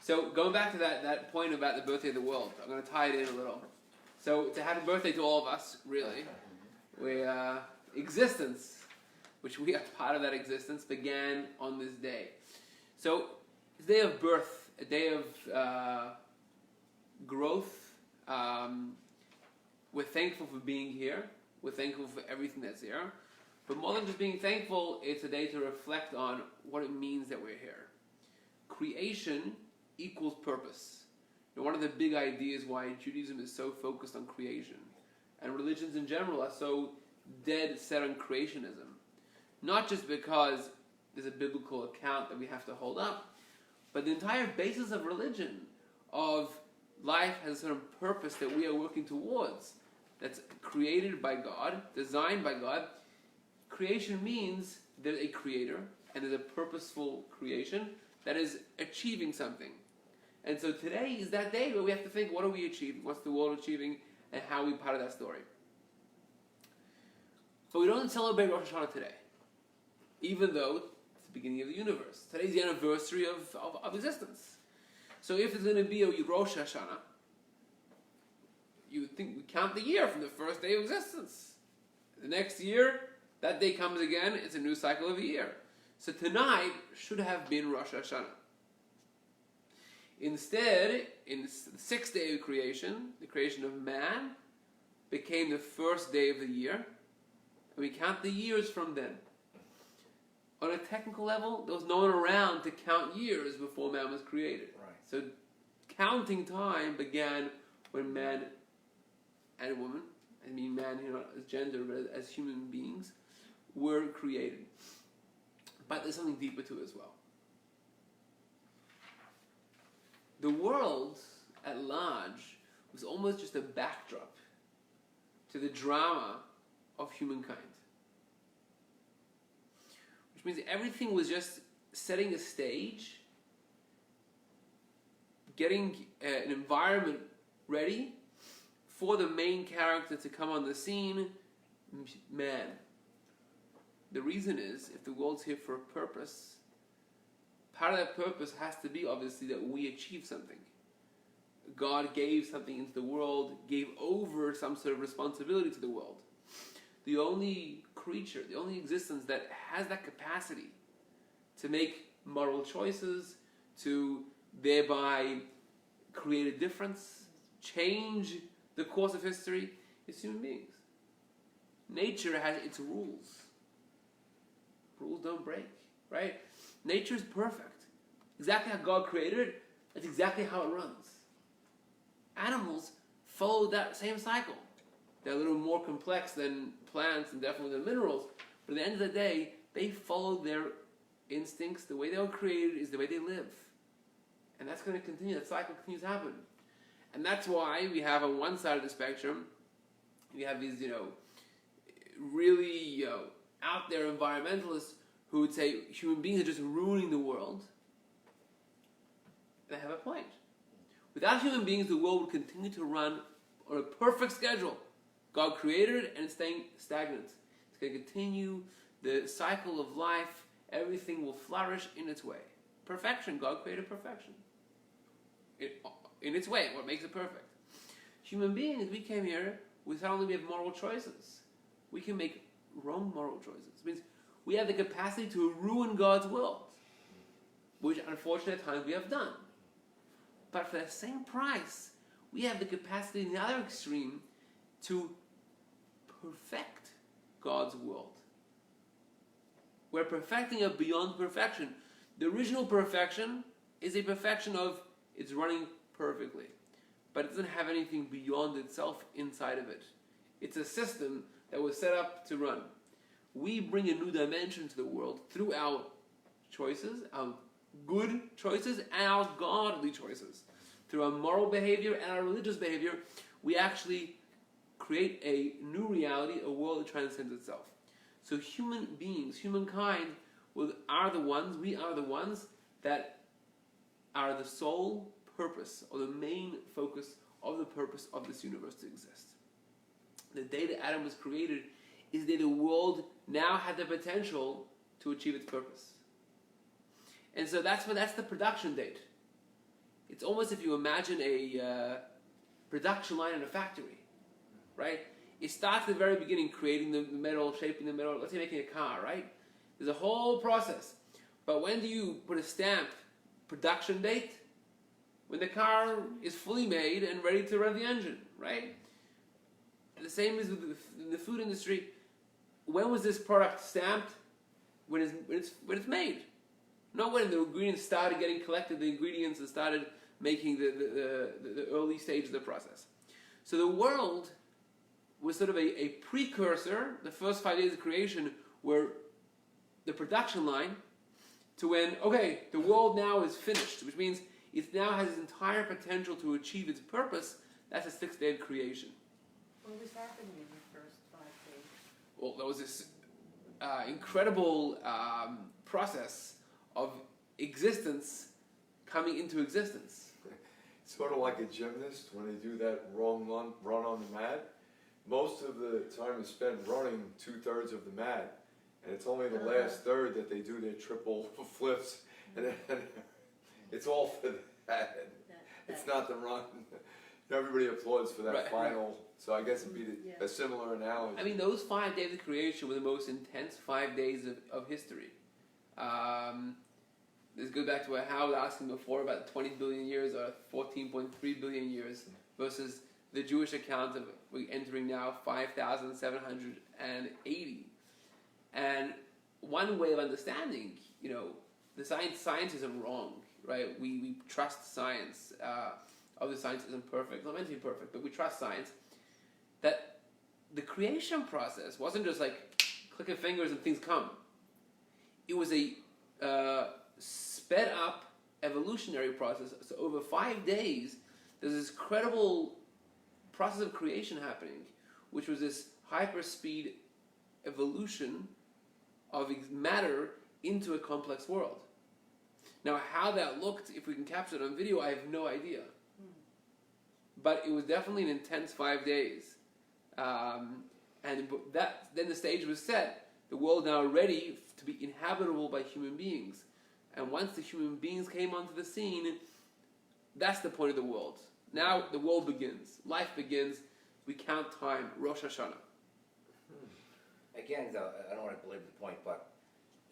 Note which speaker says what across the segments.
Speaker 1: So going back to that point about the birthday of the world, I'm going to tie it in a little. So it's a happy birthday to all of us, really. Existence, which we are part of that existence, began on this day. So it's a day of birth, a day of growth. We're thankful for being here. We're thankful for everything that's here. But more than just being thankful, it's a day to reflect on what it means that we're here. Creation equals purpose. And one of the big ideas why Judaism is so focused on creation, and religions in general are so dead set on creationism. Not just because there's a biblical account that we have to hold up, but the entire basis of religion, of life, has a certain purpose that we are working towards, that's created by God, designed by God. Creation means there's a creator, and there's a purposeful creation that is achieving something. And so today is that day where we have to think, what are we achieving? What's the world achieving? And how are we part of that story? But we don't celebrate Rosh Hashanah today, even though it's the beginning of the universe. Today's the anniversary of existence. So if there's going to be a Rosh Hashanah, you would think we count the year from the first day of existence. The next year, that day comes again, it's a new cycle of a year. So tonight should have been Rosh Hashanah. Instead, in the sixth day of creation, the creation of man became the first day of the year, and we count the years from then. On a technical level, there was no one around to count years before man was created.
Speaker 2: Right.
Speaker 1: So counting time began when man and woman, I mean man here not as gender, but as human beings, were created. But there's something deeper to it as well. The world at large was almost just a backdrop to the drama of humankind. Which means everything was just setting a stage, getting an environment ready for the main character to come on the scene, man. The reason is, if the world's here for a purpose, part of that purpose has to be, obviously, that we achieve something. God gave something into the world, gave over some sort of responsibility to the world. The only creature, the only existence that has that capacity to make moral choices, to thereby create a difference, change the course of history, is human beings. Nature has its rules. Rules don't break, right? Nature is perfect. Exactly how God created it, that's exactly how it runs. Animals follow that same cycle. They're a little more complex than plants and definitely than minerals, but at the end of the day, they follow their instincts. The way they were created is the way they live. And that's going to continue. That cycle continues to happen. And that's why we have on one side of the spectrum, we have these, really, out there environmentalists who would say human beings are just ruining the world. They have a point. Without human beings, the world would continue to run on a perfect schedule. God created it and it's staying stagnant. It's going to continue the cycle of life. Everything will flourish in its way. Perfection. God created perfection. In its way, what makes it perfect. Human beings, we came here with not only we have moral choices, we can make wrong moral choices. It means we have the capacity to ruin God's world, which unfortunately at times we have done. But for that same price, we have the capacity in the other extreme to perfect God's world. We're perfecting it beyond perfection. The original perfection is a perfection of it's running perfectly, but it doesn't have anything beyond itself inside of it. It's a system that was set up to run. We bring a new dimension to the world through our choices, our good choices, and our godly choices. Through our moral behavior and our religious behavior, we actually create a new reality, a world that transcends itself. So human beings, humankind, we are the ones that are the sole purpose, or the main focus of the purpose of this universe to exist. The day that Adam was created is the day the world now had the potential to achieve its purpose. And so that's the production date. It's almost if you imagine a production line in a factory, right? It starts at the very beginning, creating the metal, shaping the metal. Let's say making a car, right? There's a whole process. But when do you put a stamp, production date? When the car is fully made and ready to run the engine, right? The same is with the food industry. When was this product stamped? When it's made. Not when the ingredients started getting collected, the ingredients and started making the early stage of the process. So the world was sort of a precursor, the first 5 days of creation were the production line to when, okay, the world now is finished, which means it now has its entire potential to achieve its purpose. That's the 6th day of creation.
Speaker 2: What was happening in the first 5 days?
Speaker 1: Well, there was this incredible process of existence coming into existence.
Speaker 3: Sort of like a gymnast when they do that run on the mat. Most of the time is spent running 2/3 of the mat, and it's only the last third that they do their triple flips, and then it's all for that. It's not the run. Everybody applauds for that final. Right. So I guess it'd be a similar analogy.
Speaker 1: I mean, those 5 days of creation were the most intense 5 days of history. This goes back to what Hal was asking before about 20 billion years or 14.3 billion years versus the Jewish account of we're entering now 5,780. And one way of understanding, the science isn't wrong, right? We trust science. Obviously, science isn't perfect. It's not meant to be perfect, but we trust science. That the creation process wasn't just like clicking fingers and things come. It was a sped up evolutionary process. So over 5 days, there's this incredible process of creation happening, which was this hyperspeed evolution of matter into a complex world. Now, how that looked, if we can capture it on video, I have no idea. But it was definitely an intense 5 days. And then the stage was set. The world now ready to be inhabitable by human beings. And once the human beings came onto the scene, that's the point of the world. Now the world begins. Life begins. We count time. Rosh Hashanah.
Speaker 4: Again, though, I don't want to belabor the point, but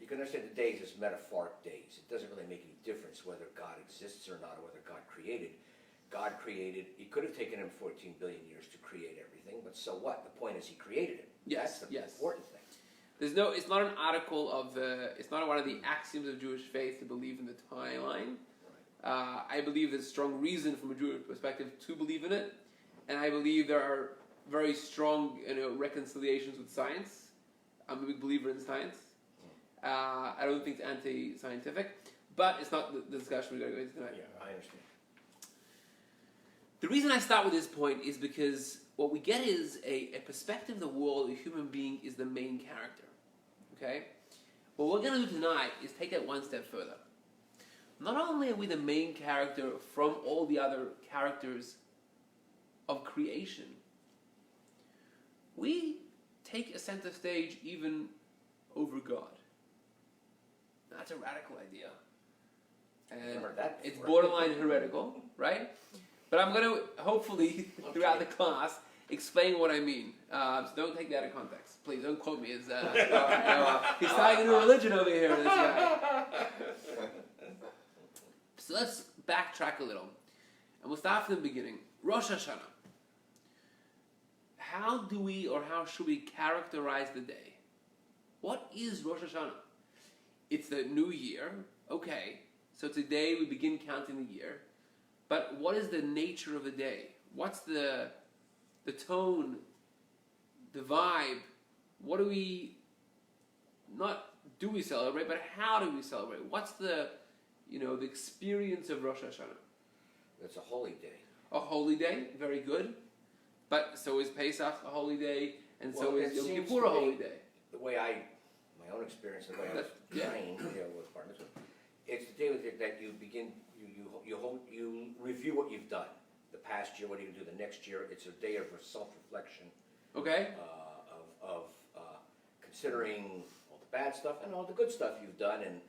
Speaker 4: you can understand the days as metaphoric days. It doesn't really make any difference whether God exists or not, or whether God created. God created. It could have taken him 14 billion years to create everything, but so what? The point is he created it.
Speaker 1: Yes,
Speaker 4: That's the important thing.
Speaker 1: It's not an article of it's not one of the axioms of Jewish faith to believe in the timeline. I believe there's strong reason from a Jewish perspective to believe in it, and I believe there are very strong reconciliations with science. I'm a big believer in science. I don't think it's anti-scientific, but it's not the discussion we're going to go into tonight.
Speaker 4: Yeah, I understand.
Speaker 1: The reason I start with this point is because what we get is a perspective of the world. A human being is the main character. Okay? What we're going to do tonight is take that one step further. Not only are we the main character from all the other characters of creation, we take a center stage even over God. That's a radical idea. And it's borderline heretical, right? But I'm going to, hopefully, throughout the class, explain what I mean. So don't take that out of context. Please, don't quote me as, he's starting a new religion over here, this guy. So let's backtrack a little. And we'll start from the beginning. Rosh Hashanah. How do we, or how should we characterize the day? What is Rosh Hashanah? It's the new year. Okay. So it's a day we begin counting the year. But what is the nature of the day? What's the tone, the vibe? What do we, not do we celebrate, but how do we celebrate? What's the experience of Rosh Hashanah?
Speaker 4: It's a holy day.
Speaker 1: A holy day, very good. But so is Pesach a holy day, and so is Yom Kippur a holy day.
Speaker 4: The way my own experience, the way I was trained, was part of it. It's the day that you begin. You review what you've done. The past year, what are you going to do the next year? It's a day of self-reflection.
Speaker 1: Okay.
Speaker 4: Of considering all the bad stuff and all the good stuff you've done, and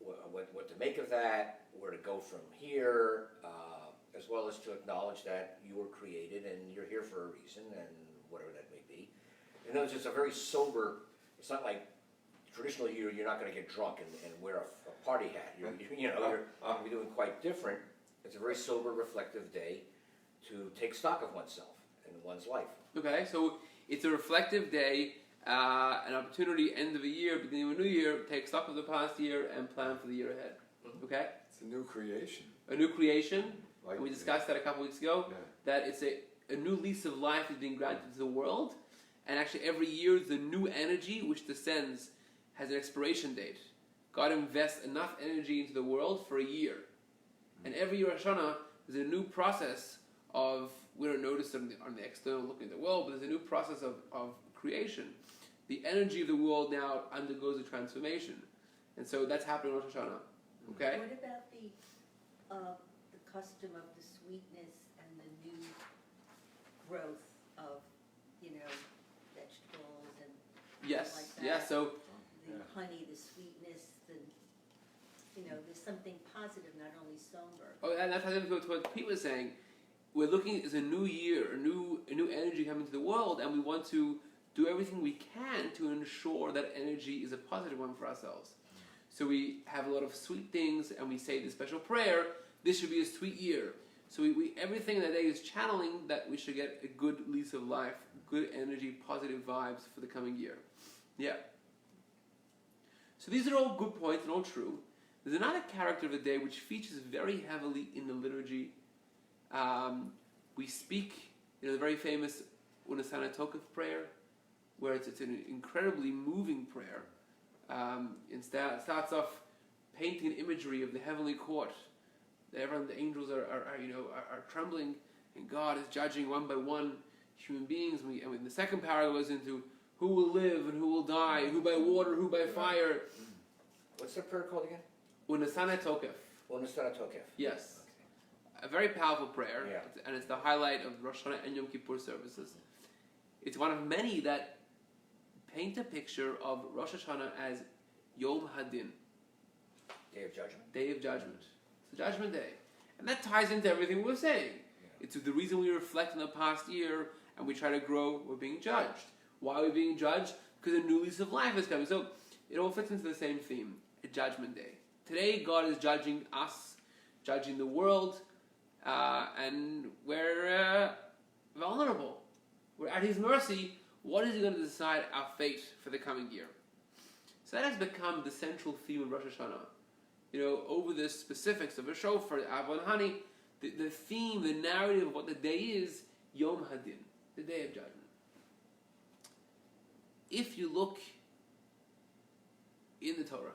Speaker 4: what to make of that, where to go from here, as well as to acknowledge that you were created and you're here for a reason, and whatever that may be. In other words, it's a very sober. It's not like traditional you're not going to get drunk and wear a party hat. You're going to be doing quite different. It's a very sober, reflective day to take stock of oneself and one's life.
Speaker 1: Okay, so it's a reflective day, an opportunity, end of a year, beginning of a new year, take stock of the past year and plan for the year ahead. Okay?
Speaker 3: It's a new creation.
Speaker 1: A new creation,
Speaker 3: Like,
Speaker 1: and we discussed that a couple weeks ago,
Speaker 3: Yeah.
Speaker 1: that it's a new lease of life is being granted to the world, and actually every year the new energy which descends has an expiration date. God invests enough energy into the world for a year. And every year Rosh Hashanah, there's a new process of, we don't notice it on the external looking at the world, but there's a new process of creation. The energy of the world now undergoes a transformation. And so that's happening on Rosh Hashanah. Okay?
Speaker 2: What about the custom of the sweetness and the new growth of, vegetables and
Speaker 1: Yes.
Speaker 2: like that?
Speaker 1: Yeah, so
Speaker 2: the
Speaker 3: Yeah.
Speaker 2: honey, the sweetness, there's something positive, not only somber.
Speaker 1: and that's how to go to what Pete was saying. We're looking at a new year, a new energy coming to the world, and we want to do everything we can to ensure that energy is a positive one for ourselves. So we have a lot of sweet things, and we say the special prayer. This should be a sweet year. So we everything in the day is channeling that we should get a good lease of life, good energy, positive vibes for the coming year. Yeah. So these are all good points and all true. There's another character of the day which features very heavily in the liturgy. We speak, the very famous Unasana Tokef prayer, where it's an incredibly moving prayer. It starts off painting an imagery of the heavenly court. The angels are trembling, and God is judging one by one human beings. And the second paragraph goes into who will live and who will die, who by water, who by fire.
Speaker 4: What's the prayer called again?
Speaker 1: Unasana Tokef.
Speaker 4: Unasana Tokef.
Speaker 1: Yes. A very powerful prayer,
Speaker 4: Yeah.
Speaker 1: and it's the highlight of Rosh Hashanah and Yom Kippur services. It's one of many that paint a picture of Rosh Hashanah as Yom Hadin,
Speaker 4: Day of Judgment.
Speaker 1: Day of Judgment. It's the Judgment Day. And that ties into everything we're saying. It's the reason we reflect on the past year and we try to grow, we're being judged. Why are we being judged? Because a new lease of life is coming. So it all fits into the same theme, a Judgment Day. Today, God is judging us, judging the world, and we're vulnerable. We're at His mercy. What is He going to decide our fate for the coming year? So that has become the central theme of Rosh Hashanah. Over the specifics of a shofar, Ava and honey, the theme, the narrative of what the day is, Yom Hadin, the Day of Judgment. If you look in the Torah,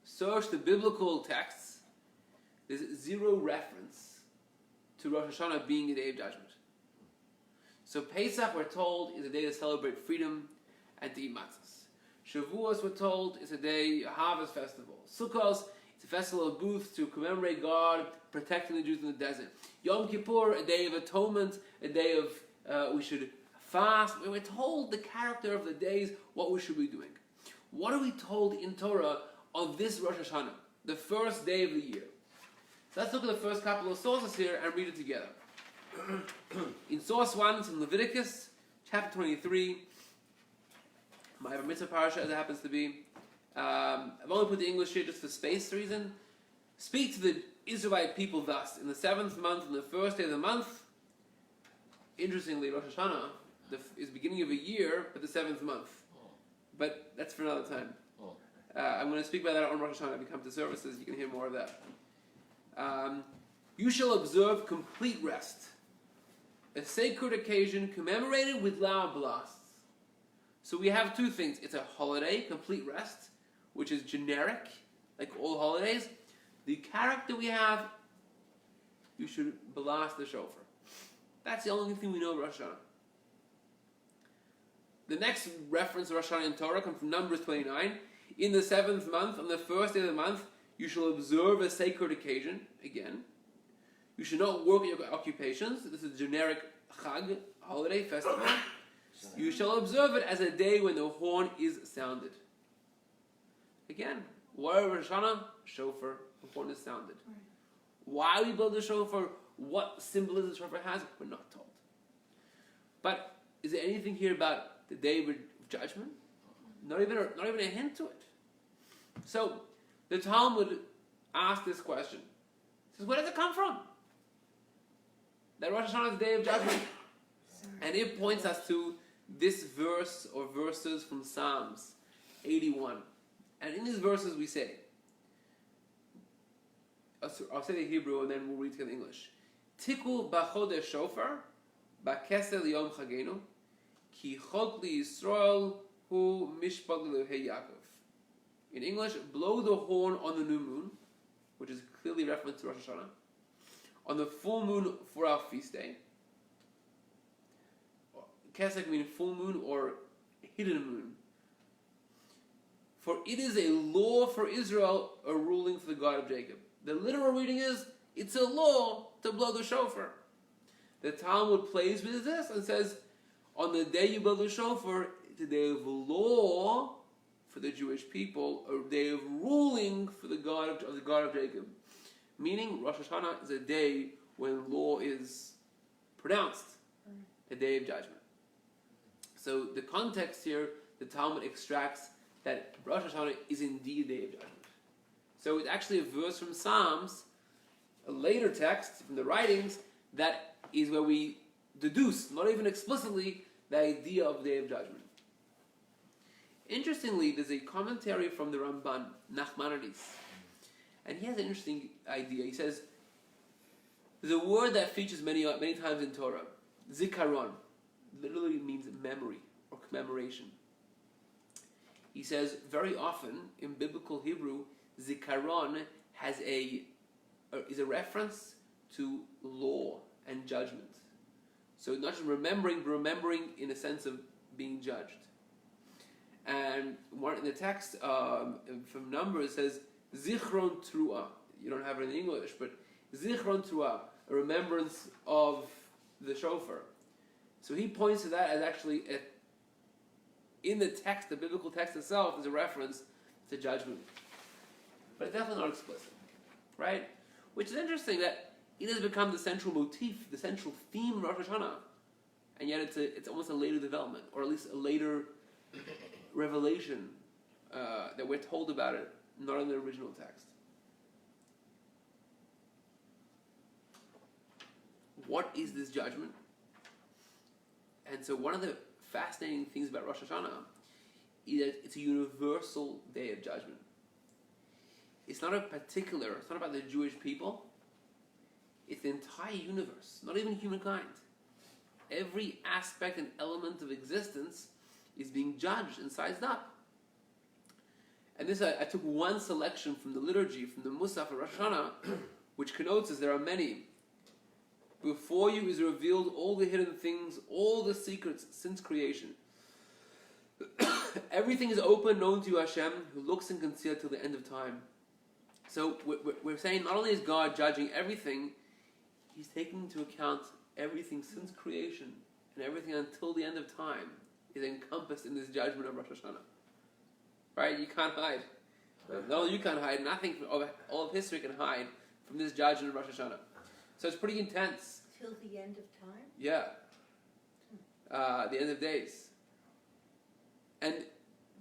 Speaker 1: search the biblical texts, there's zero reference to Rosh Hashanah being a day of judgment. So Pesach, we're told, is a day to celebrate freedom and to eat matzahs. Shavuos, we're told, is a day, a harvest festival. Sukkos, it's a festival of booths to commemorate God protecting the Jews in the desert. Yom Kippur, a day of atonement, a day of we should fast. We're told the character of the days, what we should be doing. What are we told in Torah on this Rosh Hashanah, the first day of the year? So let's look at the first couple of sources here and read it together. In source 1, it's in Leviticus, chapter 23. My mitzvah parasha, as it happens to be. I've only put the English here just for space reason. Speak to the Israelite people thus: in the 7th month, on the first day of the month. Interestingly, Rosh Hashanah is the beginning of a year, but the 7th month. But that's for another time. I'm going to speak about that on Rosh Hashanah. If you come to services, you can hear more of that. You shall observe complete rest, a sacred occasion commemorated with loud blasts. So we have two things. It's a holiday, complete rest, which is generic, like all holidays. The character we have, you should blast the shofar. That's the only thing we know of Rosh Hashanah. The next reference to Rosh Hashanah in Torah comes from Numbers 29. In the 7th month, on the first day of the month, you shall observe a sacred occasion. Again, you should not work at your occupations. This is a generic Chag, holiday, festival. You shall observe it as a day when the horn is sounded. Again, Why Rosh Hashanah? Shofar, important is sounded. Why we build the shofar? What symbolism the shofar has? We're not told. But is there anything here about the day of judgment? Not even a hint to it. So the Talmud asks this question. It says, where does it come from? That Rosh Hashanah is the day of judgment. And it points us to this verse or verses from Psalms 81. And in these verses we say, I'll say the Hebrew and then we'll read it in English. Tiku b'chodesh shofar, b'kesel yom chagenu, ki chok li Yisrael hu mishpat l'Elohei Yaakov. In English, blow the horn on the new moon, which is clearly reference to Rosh Hashanah, on the full moon for our feast day. Kesek means full moon or hidden moon. For it is a law for Israel, a ruling for the God of Jacob. The literal reading is, it's a law to blow the shofar. The Talmud plays with this and says, on the day you blow the shofar, it's a day of law for the Jewish people, a day of ruling for the God of Jacob. Meaning, Rosh Hashanah is a day when law is pronounced, a day of judgment. So the context here, the Talmud extracts that Rosh Hashanah is indeed a day of judgment. So it's actually a verse from Psalms, a later text from the writings, that is where we deduce, not even explicitly, the idea of the day of judgment. Interestingly, there's a commentary from the Ramban, Nachman, and he has an interesting idea. He says, there's a word that features many times in Torah, zikaron, literally means memory or commemoration. He says, very often in biblical Hebrew, zikaron is a reference to law and judgment. So not just remembering, but remembering in a sense of being judged. And one in the text from Numbers says, zichron truah. You don't have it in English, but zichron truah, a remembrance of the shofar. So he points to that as actually, in the text, the biblical text itself, is a reference to judgment. But it's definitely not explicit, right? Which is interesting that it has become the central motif, the central theme of Rosh Hashanah, and yet it's almost a later development, or at least a later revelation that we're told about it, not in the original text. What is this judgment? And so one of the fascinating things about Rosh Hashanah is that it's a universal day of judgment. It's not about the Jewish people. It's the entire universe, not even humankind. Every aspect and element of existence is being judged and sized up. And this, I took one selection from the liturgy, from the Musaf of Rosh Hashanah, which connotes, as there are many, before you is revealed all the hidden things, all the secrets since creation. Everything is open, known to you, Hashem, who looks and concealed till the end of time. So we're saying not only is God judging everything, He's taking into account everything since creation and everything until the end of time is encompassed in this judgment of Rosh Hashanah. Right? You can't hide. Not only you can't hide, nothing from all of history can hide from this judgment of Rosh Hashanah. So it's pretty intense.
Speaker 2: Till the end of time?
Speaker 1: Yeah. The end of days. And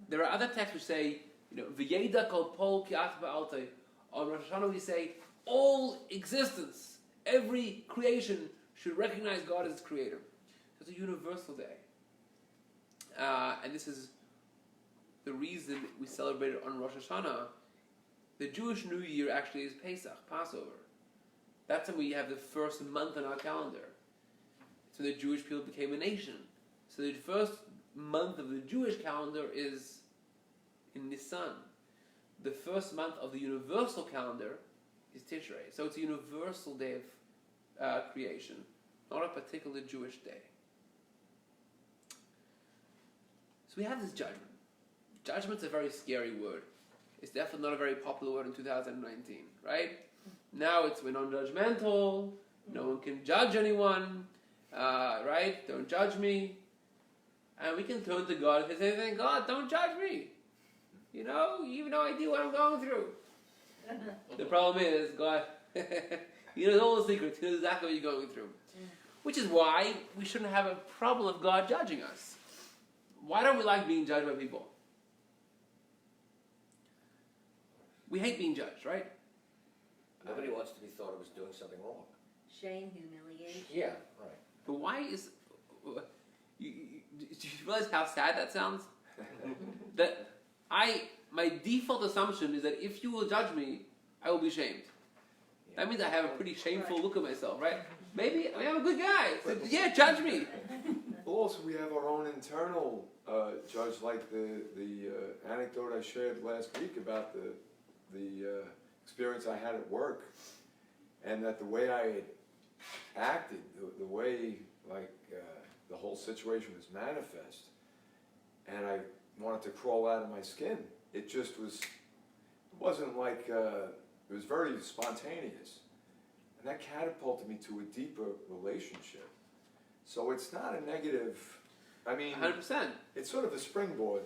Speaker 1: there are other texts which say, V'yeda kol pol ki at ba'altei. On Rosh Hashanah we say, all existence, every creation should recognize God as its creator. So it's a universal day. And this is the reason we celebrate it on Rosh Hashanah. The Jewish New Year actually is Pesach, Passover. That's when we have the first month in our calendar. It's when the Jewish people became a nation. So the first month of the Jewish calendar is in Nisan. The first month of the universal calendar is Tishrei. So it's a universal day of creation, not a particular Jewish day. So we have this judgment. Judgment's a very scary word. It's definitely not a very popular word in 2019, right? Now we're non-judgmental, no one can judge anyone, right? Don't judge me. And we can turn to God and say, God, don't judge me. You know, you have no idea what I'm going through. The problem is, God, He knows all the secrets. He knows exactly what you're going through. Which is why we shouldn't have a problem of God judging us. Why don't we like being judged by people? We hate being judged, right?
Speaker 4: Nobody wants to be thought of as doing something wrong.
Speaker 2: Shame, humiliation.
Speaker 4: Yeah, right.
Speaker 1: But why is... do you realize how sad that sounds? That my default assumption is that if you will judge me, I will be shamed. That means I have a pretty shameful look at myself, right? Maybe I'm a good guy. So, yeah, judge me.
Speaker 3: Well, also we have our own internal judge, like the anecdote I shared last week about the experience I had at work, and that the way I had acted, the way the whole situation was manifest, and I wanted to crawl out of my skin. It just wasn't like, it was very spontaneous. And that catapulted me to a deeper relationship. So it's not a negative, I mean,
Speaker 1: 100%.
Speaker 3: it's sort of a springboard,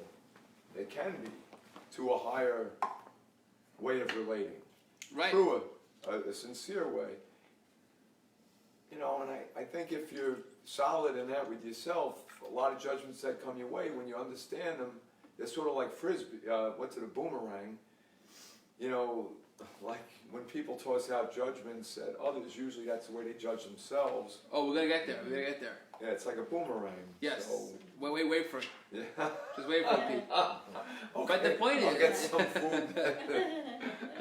Speaker 3: it can be, to a higher way of relating.
Speaker 1: Right.
Speaker 3: Through a sincere way. You know, and I think if you're solid in that with yourself, a lot of judgments that come your way, when you understand them, they're sort of like frisbee, what's it, a boomerang. You know, like when people toss out judgments at others, usually that's the way they judge themselves.
Speaker 1: Oh, we're going to get there. We're going to get there.
Speaker 3: Yeah, it's like a boomerang.
Speaker 1: Yes.
Speaker 3: So,
Speaker 1: Wait for it.
Speaker 3: yeah.
Speaker 1: Just wait for it, Pete.
Speaker 3: Okay,
Speaker 1: But the point is...
Speaker 3: I'll get some food.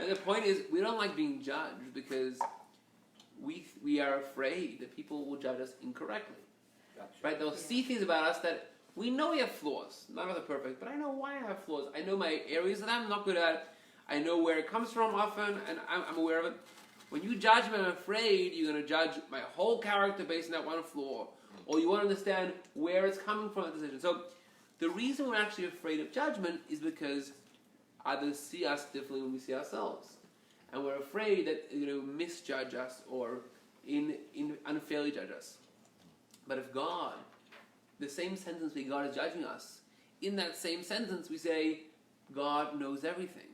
Speaker 1: And the point is, we don't like being judged because we are afraid that people will judge us incorrectly. Right? They'll see things about us that we know we have flaws. None of them are perfect, but I know why I have flaws. I know my areas that I'm not good at. I know where it comes from often, and I'm aware of it. When you judge me, I'm afraid you're going to judge my whole character based on that one flaw, or you want to understand where it's coming from, that decision. So the reason we're actually afraid of judgment is because others see us differently when we see ourselves. And we're afraid that misjudge us or unfairly judge us. But if God, the same sentence where God is judging us, in that same sentence we say, God knows everything.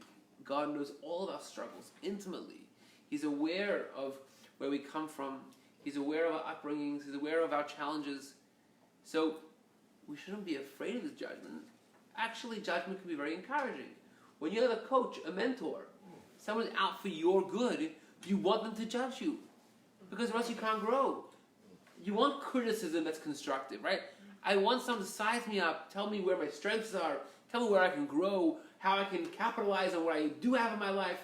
Speaker 1: God knows all of our struggles intimately. He's aware of where we come from. He's aware of our upbringings. He's aware of our challenges. So we shouldn't be afraid of this judgment. Actually, judgment can be very encouraging. When you have a coach, a mentor, someone's out for your good, you want them to judge you. Because or else you can't grow. You want criticism that's constructive, right? I want someone to size me up, tell me where my strengths are, tell me where I can grow, how I can capitalize on what I do have in my life.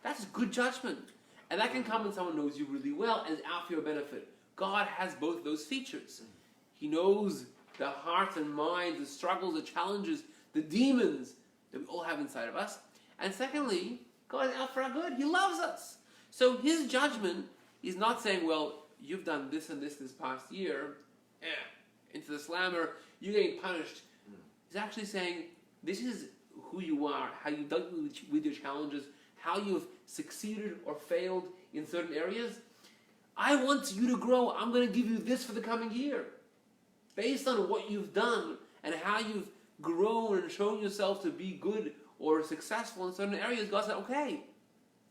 Speaker 1: That's good judgment. And that can come when someone knows you really well and is out for your benefit. God has both of those features. He knows the hearts and minds, the struggles, the challenges, the demons that we all have inside of us. And secondly, God is out for our good. He loves us. So his judgment is not saying, well, you've done this and this past year, into the slammer, you're getting punished. He's actually saying, this is who you are, how you've dealt with your challenges, how you've succeeded or failed in certain areas. I want you to grow. I'm going to give you this for the coming year. Based on what you've done and how you've grown and shown yourself to be good or successful in certain areas, God said, okay,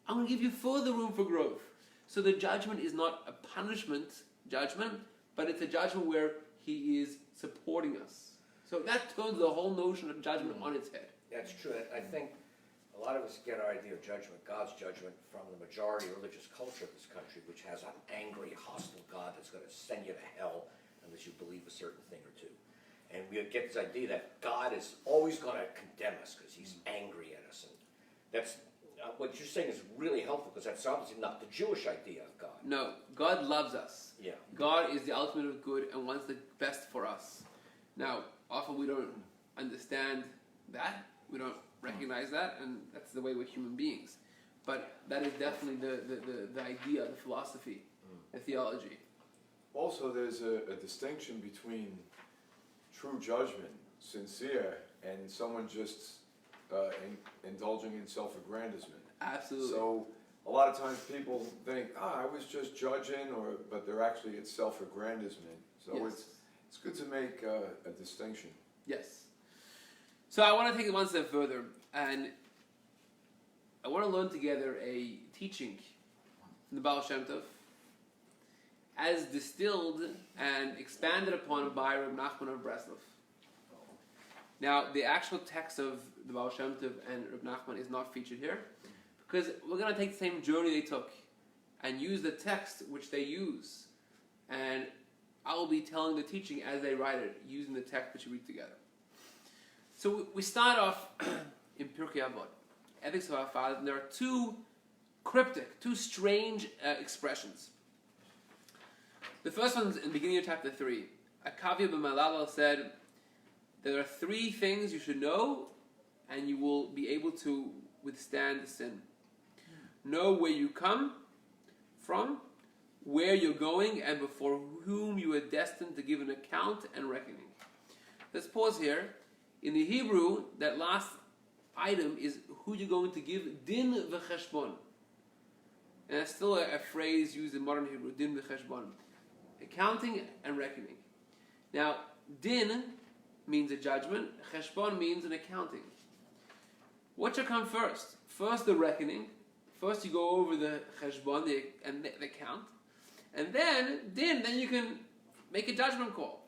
Speaker 1: I'm going to give you further room for growth. So the judgment is not a punishment judgment, but it's a judgment where he is supporting us. So that turns the whole notion of judgment on its head.
Speaker 4: That's true. I think a lot of us get our idea of judgment, God's judgment, from the majority religious culture of this country, which has an angry, hostile God that's going to send you to hell unless you believe a certain thing or two. And we get this idea that God is always going to condemn us because he's angry at us. And that's what you're saying is really helpful because that's obviously not the Jewish idea of God.
Speaker 1: No, God loves us.
Speaker 4: Yeah.
Speaker 1: God is the ultimate of good and wants the best for us. Now, often we don't understand that. We don't recognize that, and that's the way we're human beings. But that is definitely the idea, the philosophy, the theology.
Speaker 3: Also, there's a distinction between true judgment, sincere, and someone just indulging in self-aggrandizement.
Speaker 1: Absolutely.
Speaker 3: So a lot of times people think, I was just judging, but they're actually, it's self-aggrandizement. So
Speaker 1: Yes.
Speaker 3: it's good to make a distinction.
Speaker 1: Yes. So I want to take it one step further. And I want to learn together a teaching from the Baal Shem Tov, as distilled and expanded upon by Rabbi Nachman of Breslov. Now, the actual text of the Baal Shem Tov and Rabbi Nachman is not featured here, because we're going to take the same journey they took and use the text which they use, and I'll be telling the teaching as they write it, using the text which we read together. So we start off in Pirkei Avot, Ethics of Our Fathers, and there are two cryptic, two strange expressions. The first one's in the beginning of chapter 3. Akavia ben Malala said, there are three things you should know, and you will be able to withstand sin. Know where you come from, where you're going, and before whom you are destined to give an account and reckoning. Let's pause here. In the Hebrew, that last item is who you're going to give din v'cheshbon. And that's still a phrase used in modern Hebrew, din v'cheshbon. Accounting and reckoning. Now, din means a judgment, cheshbon means an accounting. What should come first? First the reckoning. First you go over the cheshbon, the account. And then, din, then you can make a judgment call.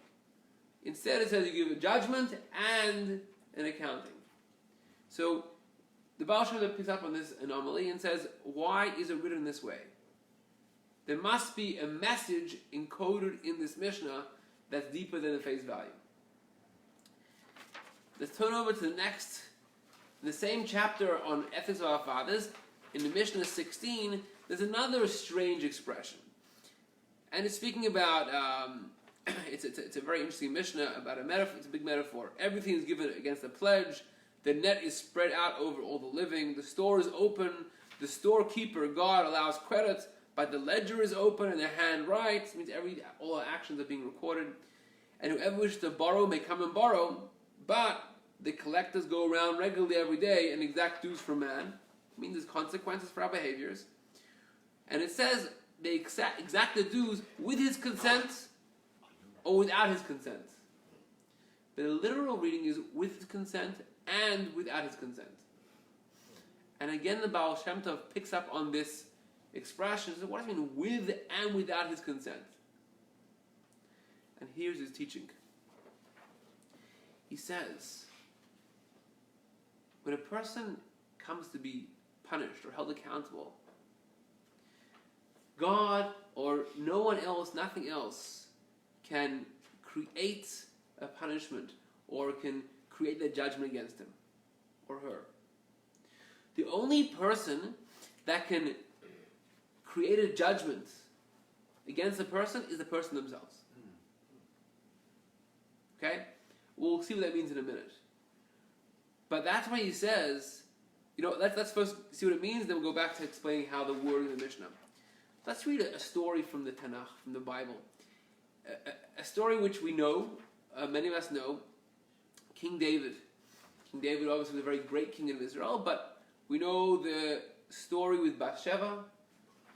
Speaker 1: Instead it says you give a judgment and an accounting. So, the Baal Shem Tov picks up on this anomaly and says, why is it written this way? There must be a message encoded in this Mishnah that's deeper than the face value. Let's turn over to the next, the same chapter on Ethics of Our Fathers. In the Mishnah 16, there's another strange expression. And it's speaking about, it's a very interesting Mishnah about a metaphor. It's a big metaphor. Everything is given against a pledge. The net is spread out over all the living. The store is open. The storekeeper, God, allows credit, but the ledger is open and the hand writes. It means all our actions are being recorded. And whoever wishes to borrow may come and borrow, but the collectors go around regularly every day and exact dues from man. It means there's consequences for our behaviors. And it says they exact the dues with his consent or without his consent. But the literal reading is with his consent and without his consent. And again, the Baal Shem Tov picks up on this expression. So what does it mean with and without his consent? And here's his teaching. He says, when a person comes to be punished or held accountable, God or no one else, nothing else, can create a punishment or can create a judgment against him or her. The only person that can create a judgment against a person is the person themselves. Okay? We'll see what that means in a minute. But that's why he says, let's first see what it means, then we'll go back to explaining how the word in the Mishnah. Let's read a story from the Tanakh, from the Bible. A story which we know, many of us know, King David. King David obviously was a very great king of Israel, but we know the story with Bathsheba,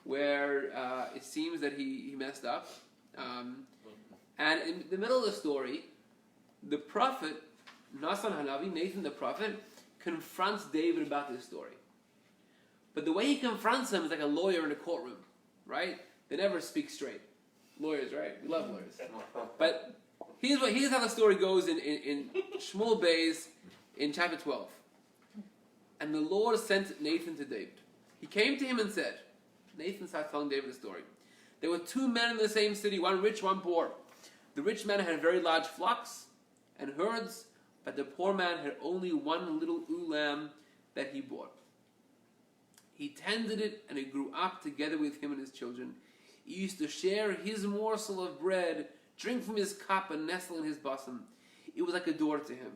Speaker 1: where it seems that he messed up. And in the middle of the story, the prophet, Nathan the prophet, confronts David about this story. But the way he confronts him is like a lawyer in a courtroom, right? They never speak straight. Lawyers, right? We love lawyers. But here's how the story goes in Shmuel Beis in chapter 12. And the Lord sent Nathan to David. He came to him and said, Nathan starts telling David the story. There were two men in the same city, one rich, one poor. The rich man had very large flocks and herds, but the poor man had only one little ewe lamb that he bought. He tended it, and it grew up together with him and his children. He used to share his morsel of bread, drink from his cup, and nestle in his bosom. It was like a daughter to him.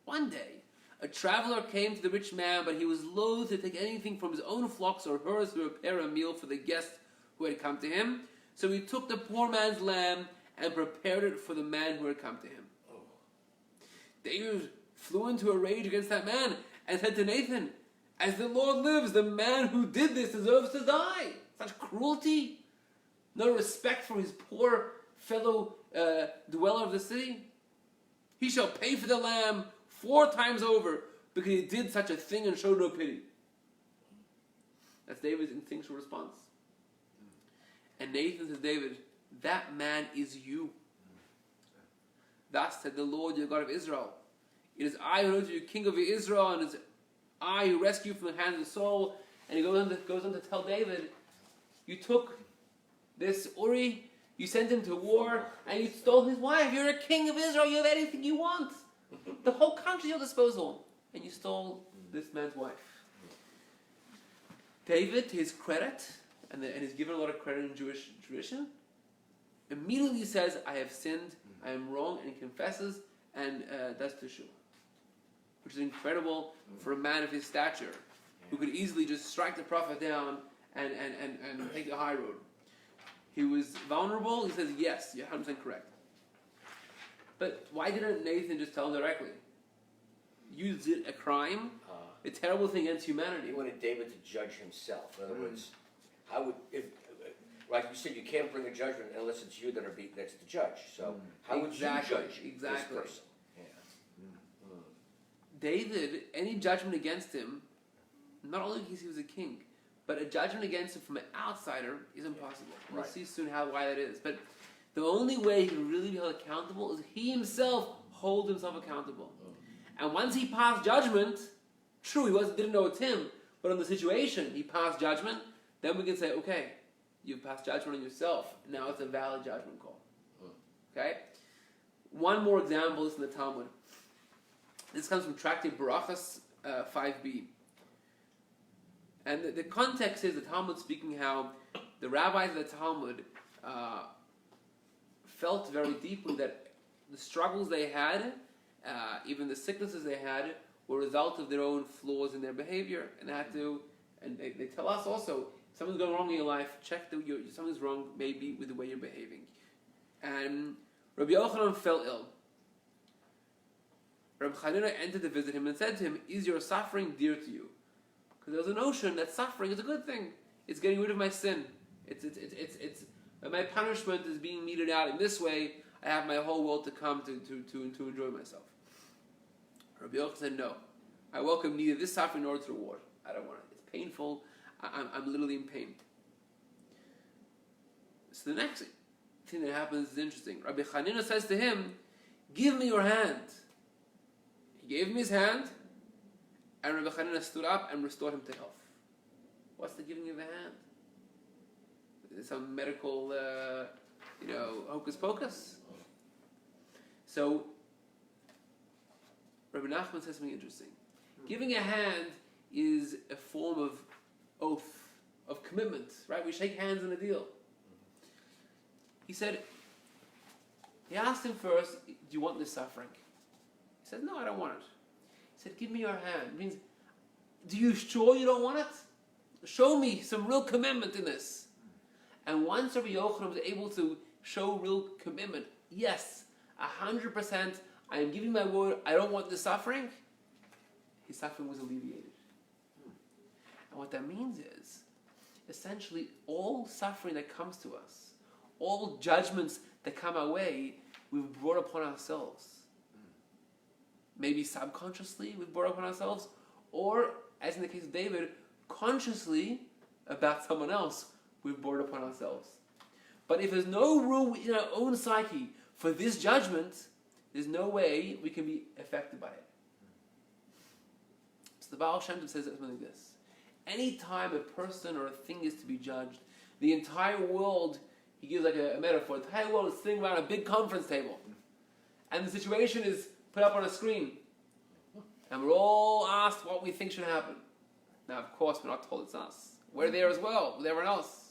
Speaker 1: One day, a traveler came to the rich man, but he was loath to take anything from his own flocks or herds to prepare a meal for the guest who had come to him. So he took the poor man's lamb and prepared it for the man who had come to him. David flew into a rage against that man and said to Nathan, as the Lord lives, the man who did this deserves to die. Such cruelty. No respect for his poor fellow dweller of the city. He shall pay for the lamb 4 times over, because he did such a thing and showed no pity. That's David's instinctual response. And Nathan says, David, that man is you. Thus said the Lord, your God of Israel. It is I who anointed you king over Israel, and it is I who rescued you from the hands of Saul. And he goes on to tell David, you took this Uri, you sent him to war, and you stole his wife. You're a king of Israel. You have anything you want. The whole country at your disposal. And you stole this man's wife. David, to his credit, and he's given a lot of credit in Jewish tradition, immediately says, I have sinned, I am wrong, and he confesses, and that's teshuvah. Which is incredible for a man of his stature, who could easily just strike the prophet down and take the high road. He was vulnerable, he says, yes, you're 100% correct. But why didn't Nathan just tell him directly? You did a crime, a terrible thing against humanity.
Speaker 4: He wanted David to judge himself. In other words, how would, if, like you said, you can't bring a judgment unless it's you that's the judge. So how would you judge this person? Yeah.
Speaker 1: David, any judgment against him, not only because he was a king, but a judgment against him from an outsider is impossible. We'll see soon why that is. But the only way he can really be held accountable is he himself hold himself accountable. And once he passed judgment, true, he didn't know it's him, but on the situation, he passed judgment, then we can say, okay, you've passed judgment on yourself. Now it's a valid judgment call. Okay? One more example is in the Talmud. This comes from Tractate Barachas 5b. And the context is the Talmud speaking how the rabbis of the Talmud felt very deeply that the struggles they had, even the sicknesses they had, were a result of their own flaws in their behavior, and they tell us also, if something's going wrong in your life, check that something's wrong maybe with the way you're behaving. And Rabbi Yochanan fell ill. Rabbi Chanina entered to visit him and said to him, is your suffering dear to you? Because there's a notion that suffering is a good thing. It's getting rid of my sin. It's my punishment is being meted out in this way. I have my whole world to come to enjoy myself. Rabbi Yochanan said, no. I welcome neither this suffering nor its reward. I don't want it. It's painful. I'm literally in pain. So the next thing that happens is interesting. Rabbi Chanina says to him, give me your hand. He gave him his hand, and Rabbi Chanina stood up and restored him to health. What's the giving of the hand? Some medical, hocus pocus. So, Rabbi Nachman says something interesting. Giving a hand is a form of oath, of commitment, right? We shake hands in a deal. He asked him first, do you want this suffering? He said, no, I don't want it. He said, give me your hand. It means, do you sure you don't want it? Show me some real commitment in this. And once Rabbi Yochanan was able to show real commitment, yes, 100%, I am giving my word, I don't want this suffering, his suffering was alleviated. And what that means is, essentially, all suffering that comes to us, all judgments that come our way, we've brought upon ourselves. Maybe subconsciously we've brought upon ourselves, or, as in the case of David, consciously about someone else we've brought upon ourselves. But if there's no room in our own psyche for this judgment, there's no way we can be affected by it. So the Baal Shem says something like this. Any time a person or a thing is to be judged, the entire world, he gives like a metaphor, the entire world is sitting around a big conference table. And the situation is put up on a screen. And we're all asked what we think should happen. Now, of course, we're not told it's us. We're there as well with everyone else.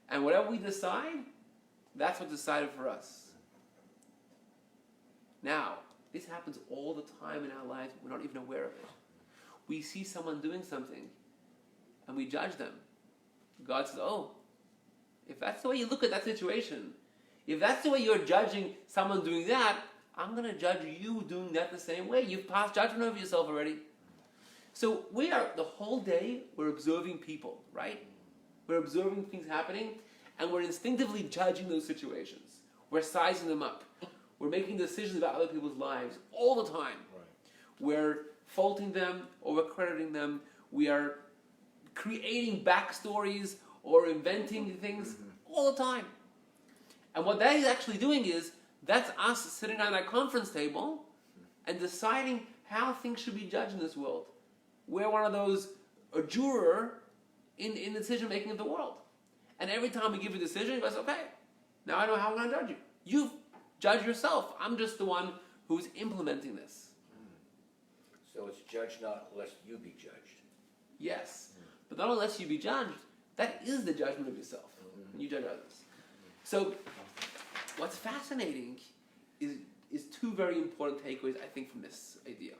Speaker 1: And whatever we decide, that's what's decided for us. Now, this happens all the time in our lives. We're not even aware of it. We see someone doing something, and we judge them. God says, oh, if that's the way you look at that situation, if that's the way you're judging someone doing that, I'm going to judge you doing that the same way. You've passed judgment over yourself already. So the whole day, we're observing people, right? We're observing things happening, and we're instinctively judging those situations. We're sizing them up. We're making decisions about other people's lives all the time.
Speaker 3: Right.
Speaker 1: We're faulting them or we're crediting them. We are creating backstories or inventing things all the time. And what that is actually doing is, that's us sitting down at a conference table and deciding how things should be judged in this world. We're one of those, a juror in the decision making of the world. And every time we give a decision, he goes, okay, now I know how I'm going to judge you. You judge yourself. I'm just the one who's implementing this.
Speaker 4: So it's judge not lest you be judged.
Speaker 1: Yes. But not unless you be judged, that is the judgment of yourself when you judge others. So what's fascinating is two very important takeaways, I think, from this idea.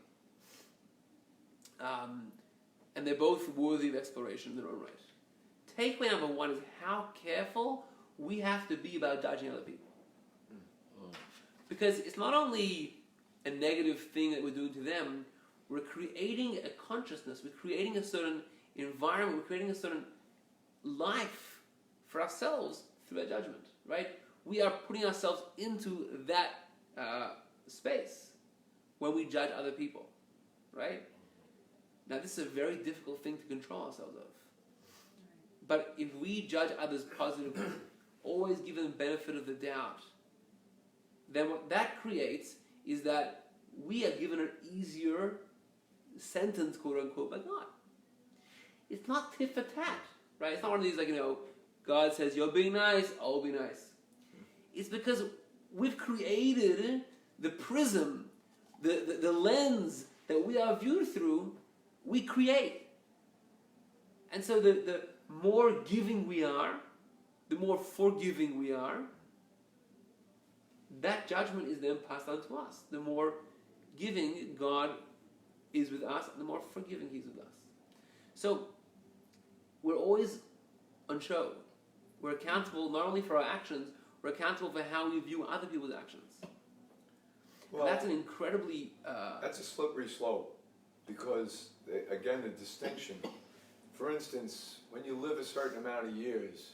Speaker 1: And they're both worthy of exploration in their own right. Takeaway number one is how careful we have to be about judging other people. Because it's not only a negative thing that we're doing to them, we're creating a consciousness, we're creating a certain environment, we're creating a certain life for ourselves through that judgment, right? We are putting ourselves into that space when we judge other people, right? Now, this is a very difficult thing to control ourselves of. But if we judge others positively, always give them the benefit of the doubt, then what that creates is that we are given an easier sentence, quote unquote, by God. It's not tit for tat, right? It's not one of these, like, God says, you're being nice, I'll be nice. It's because we've created the prism, the lens that we are viewed through, we create. And so the more giving we are, the more forgiving we are, that judgment is then passed on to us. The more giving God is with us, the more forgiving He's with us. So we're always on show. We're accountable not only for our actions, we're accountable for how we view other people's actions.
Speaker 3: Well,
Speaker 1: and that's an incredibly...
Speaker 3: that's a slippery slope, because, again, the distinction. For instance, when you live a certain amount of years,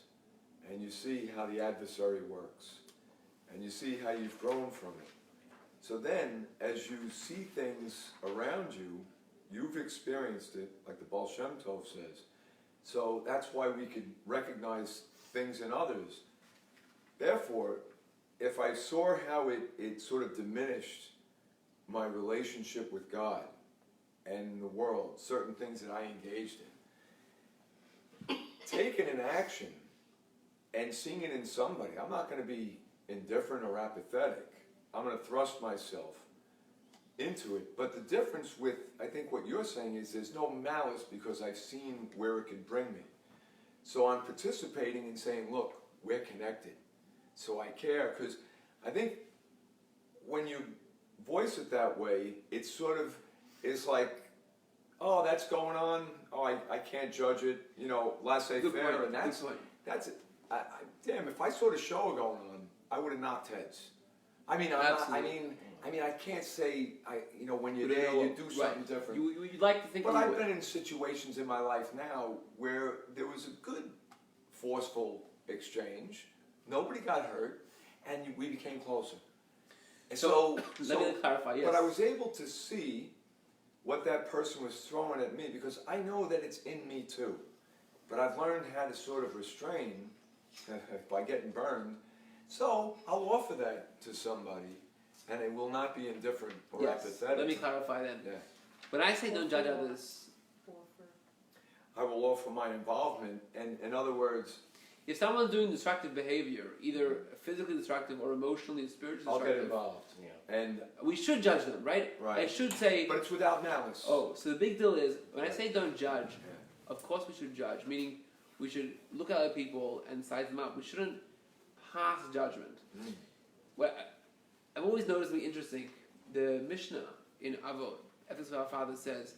Speaker 3: and you see how the adversary works, and you see how you've grown from it, so then, as you see things around you, you've experienced it, like the Baal Shem Tov says. So that's why we could recognize things in others. Therefore, if I saw how it sort of diminished my relationship with God and the world, certain things that I engaged in, taking an action and seeing it in somebody, I'm not going to be indifferent or apathetic. I'm going to thrust myself into it. But the difference with, I think what you're saying is, there's no malice because I've seen where it could bring me. So I'm participating in saying, look, we're connected. So I care, because I think when you voice it that way, it sort of is like, oh, that's going on. Oh, I can't judge it. Laissez-faire. And that's it. Damn, if I saw the show going on, I would have knocked heads. I can't say, when you're there, you do something different.
Speaker 1: You'd like to think.
Speaker 3: But I've been in situations in my life now where there was a good, forceful exchange. Nobody got hurt, and we became closer. And so
Speaker 1: let me clarify. Yes.
Speaker 3: But I was able to see what that person was throwing at me, because I know that it's in me too. But I've learned how to sort of restrain by getting burned. So I'll offer that to somebody, and it will not be indifferent or apathetic.
Speaker 1: Let me clarify then.
Speaker 3: Yeah.
Speaker 1: When I say don't judge others,
Speaker 3: I will offer my involvement, and in other words,
Speaker 1: if someone's doing destructive behavior, either physically destructive or emotionally and spiritually
Speaker 3: I'll
Speaker 1: destructive,
Speaker 3: get involved. Yeah. And
Speaker 1: we should judge them, right?
Speaker 3: Right.
Speaker 1: I should say...
Speaker 3: But it's without malice.
Speaker 1: Oh, so the big deal is, when I say don't judge, of course we should judge, meaning we should look at other people and size them up. We shouldn't pass judgment. Well, I've always noticed something interesting. The Mishnah in Avot, Ethics of Our Father, says,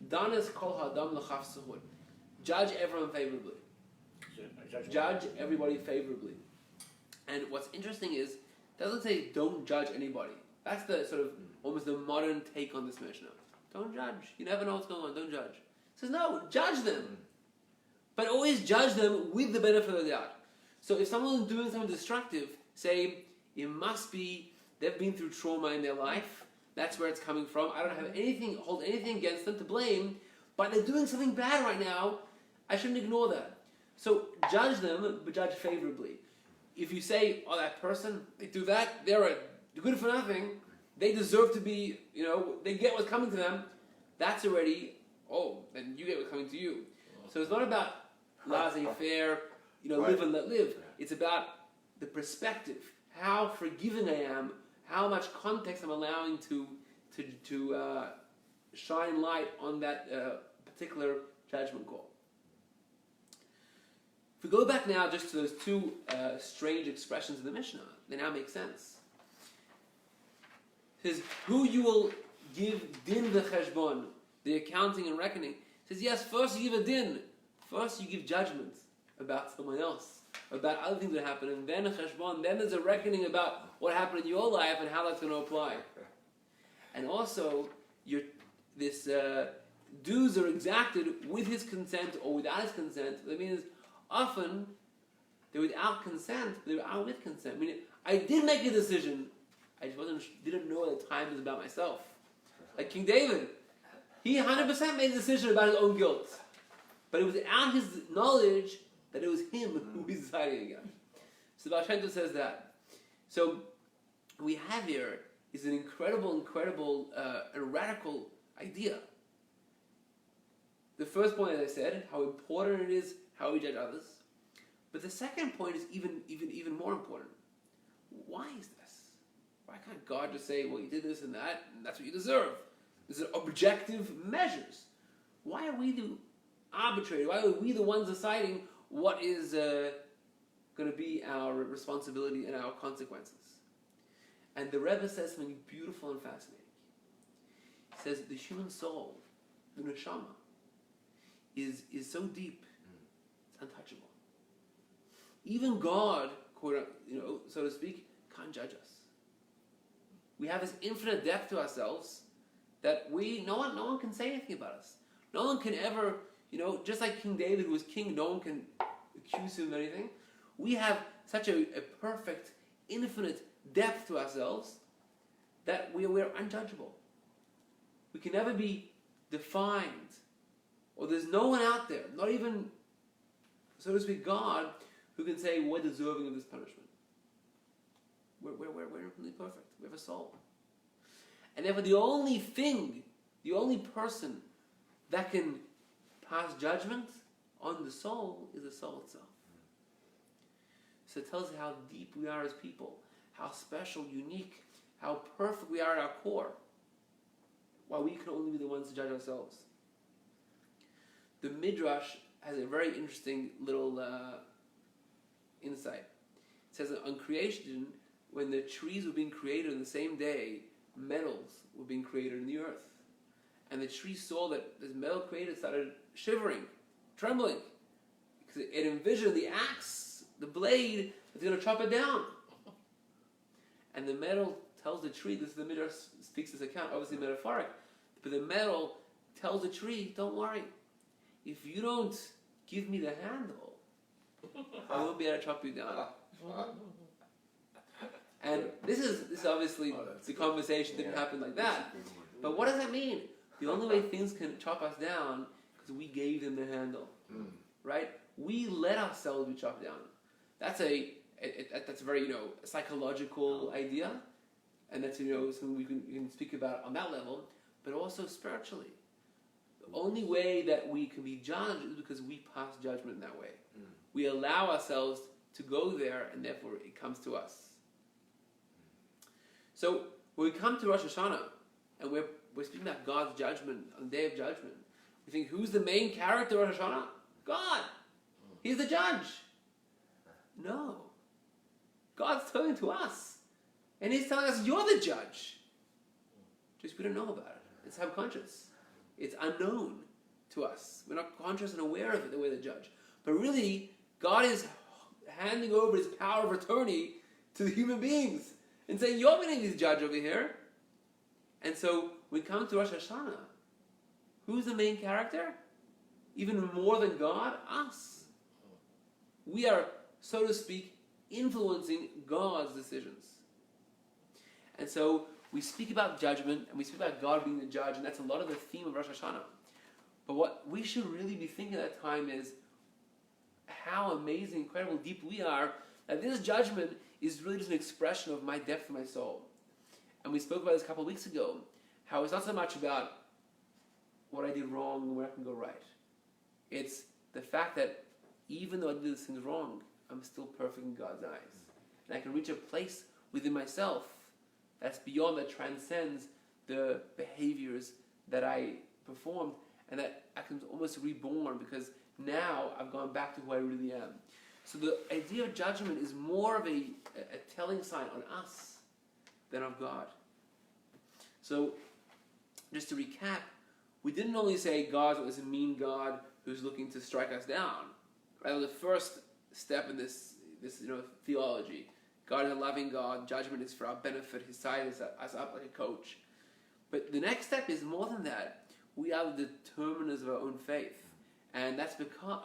Speaker 1: Danas kol ha'adam l'chaf suhud. Judge everyone favorably. Judge everybody favorably. And what's interesting is, it doesn't say don't judge anybody. That's the sort of almost the modern take on this Mishnah. Don't judge. You never know what's going on. Don't judge. It says no, judge them. But always judge them with the benefit of the doubt. So if someone's doing something destructive, say it must be they've been through trauma in their life. That's where it's coming from. I don't hold anything against them to blame, but they're doing something bad right now. I shouldn't ignore that. So judge them, but judge favorably. If you say, oh, that person, they do that, they're good for nothing, they deserve to be, they get what's coming to them, that's already, then you get what's coming to you. So it's not about laissez-faire, live and let live. It's about the perspective, how forgiving I am, how much context I'm allowing to shine light on that particular judgment call. If we go back now just to those two strange expressions in the Mishnah, they now make sense. It says, who you will give din v'cheshbon, the accounting and reckoning. It says, yes, first you give a din. First you give judgment about someone else, about other things that happen, and then a cheshbon, then there's a reckoning about what happened in your life and how that's going to apply. And also, dues are exacted with his consent or without his consent. That means often they're without consent, but they're out with consent. I mean, I did make a decision, I just didn't know at the time it was about myself. Like King David, he 100% made a decision about his own guilt, but it was without his knowledge that it was him who was deciding again. So the Baal Shem Tov says that. So what we have here is an incredible, and radical idea. The first point, as I said, how important it is how we judge others. But the second point is even more important. Why is this? Why can't God just say, well, you did this and that's what you deserve? These are objective measures. Why are we the arbitrator? Why are we the ones deciding what is going to be our responsibility and our consequences? And the Rebbe says something beautiful and fascinating. He says the human soul, the neshama, is so deep, it's untouchable. Even God, so to speak, can't judge us. We have this infinite depth to ourselves that no one can say anything about us. No one can ever, just like King David, who was king, no one can accuse him of anything. We have such a perfect, infinite depth to ourselves that we're untouchable. We can never be defined, or there's no one out there, not even, so to speak, God, who can say we're deserving of this punishment. We're infinitely perfect. We have a soul. And therefore the only person that can pass judgment on the soul is the soul itself. So it tells us how deep we are as people, how special, unique, how perfect we are at our core, while we can only be the ones to judge ourselves. The Midrash has a very interesting little insight. It says that on creation, when the trees were being created on the same day, metals were being created in the earth. And the tree saw that this metal created started shivering, trembling, because it envisioned the axe, the blade, that's going to chop it down. And the metal tells the tree, this is the Midrash speaks this account, obviously metaphoric, but the metal tells the tree, don't worry, if you don't give me the handle, I won't be able to chop you down. And this is obviously, the conversation didn't happen like that. But what does that mean? The only way things can chop us down is we gave them the handle, right? We let ourselves be chopped down. That's a very psychological idea, and that's something we can speak about on that level, but also spiritually. The only way that we can be judged is because we pass judgment in that way. We allow ourselves to go there, and therefore it comes to us. So when we come to Rosh Hashanah, and we're speaking about God's judgment on the Day of Judgment, we think, who's the main character of Rosh Hashanah? God. He's the judge. No. God's talking to us. And He's telling us, you're the judge. Just we don't know about it. It's subconscious. It's unknown to us. We're not conscious and aware of it that we're the judge. But really, God is handing over His power of attorney to the human beings and saying, you're going to be the judge over here. And so we come to Rosh Hashanah. Who's the main character? Even more than God, us. We are, so to speak, influencing God's decisions. And so we speak about judgment, and we speak about God being the judge, and that's a lot of the theme of Rosh Hashanah. But what we should really be thinking at that time is how amazing, incredible, deep we are, that this judgment is really just an expression of my depth of my soul. And we spoke about this a couple of weeks ago, how it's not so much about what I did wrong and where I can go right. It's the fact that even though I did these things wrong, I'm still perfect in God's eyes. And I can reach a place within myself that's beyond, that transcends the behaviors that I performed, and that I can almost reborn because now I've gone back to who I really am. So the idea of judgment is more of a telling sign on us than of God. So just to recap, we didn't only say God was a mean God who's looking to strike us down. Rather, the first step in this theology, God is a loving God, judgment is for our benefit, His side is us up like a coach. But the next step is more than that. We are the determiners of our own faith. And that's because,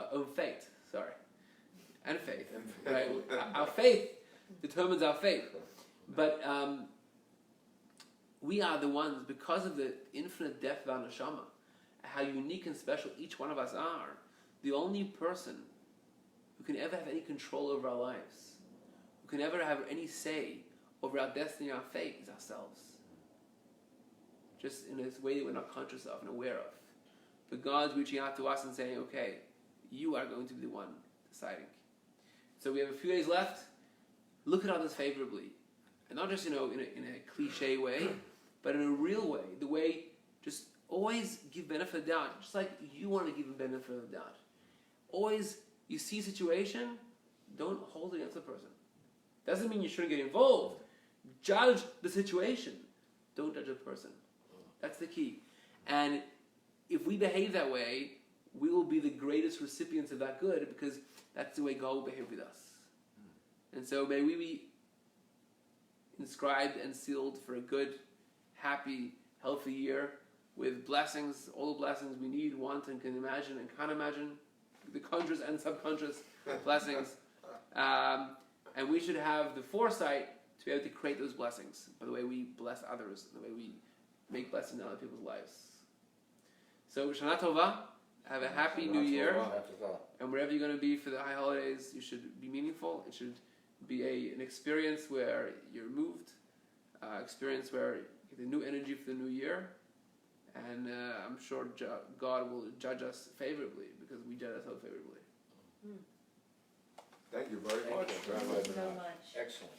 Speaker 1: and faith, right? Our faith determines our faith. But we are the ones, because of the infinite depth of our neshama, how unique and special each one of us are, the only person who can ever have any control over our lives, who can ever have any say over our destiny and our fate, is ourselves. Just in a way that we're not conscious of and aware of. But God's reaching out to us and saying, okay, you are going to be the one deciding. So we have a few days left. Look at others favorably. And not just, in a cliche way, but in a real way. The way, just always give benefit of the doubt, just like you want to give them benefit of the doubt. Always, you see a situation, don't hold it against the person. Doesn't mean you shouldn't get involved. Judge the situation. Don't judge the person. That's the key. And if we behave that way, we will be the greatest recipients of that good, because that's the way God will behave with us. And so may we be inscribed and sealed for a good, happy, healthy year with blessings, all the blessings we need, want, and can imagine and can't imagine, the conscious and subconscious blessings. And we should have the foresight to be able to create those blessings by the way we bless others, the way we make blessings in other people's lives. So, Shana Tova, have a happy New Year. And wherever you're going to be for the high holidays, you should be meaningful. It should be an experience where you're moved, experience where you get a new energy for the new year. And I'm sure God will judge us favorably, because we judge ourselves favorably.
Speaker 3: Thank you very much.
Speaker 2: Thank you so much.
Speaker 4: Excellent.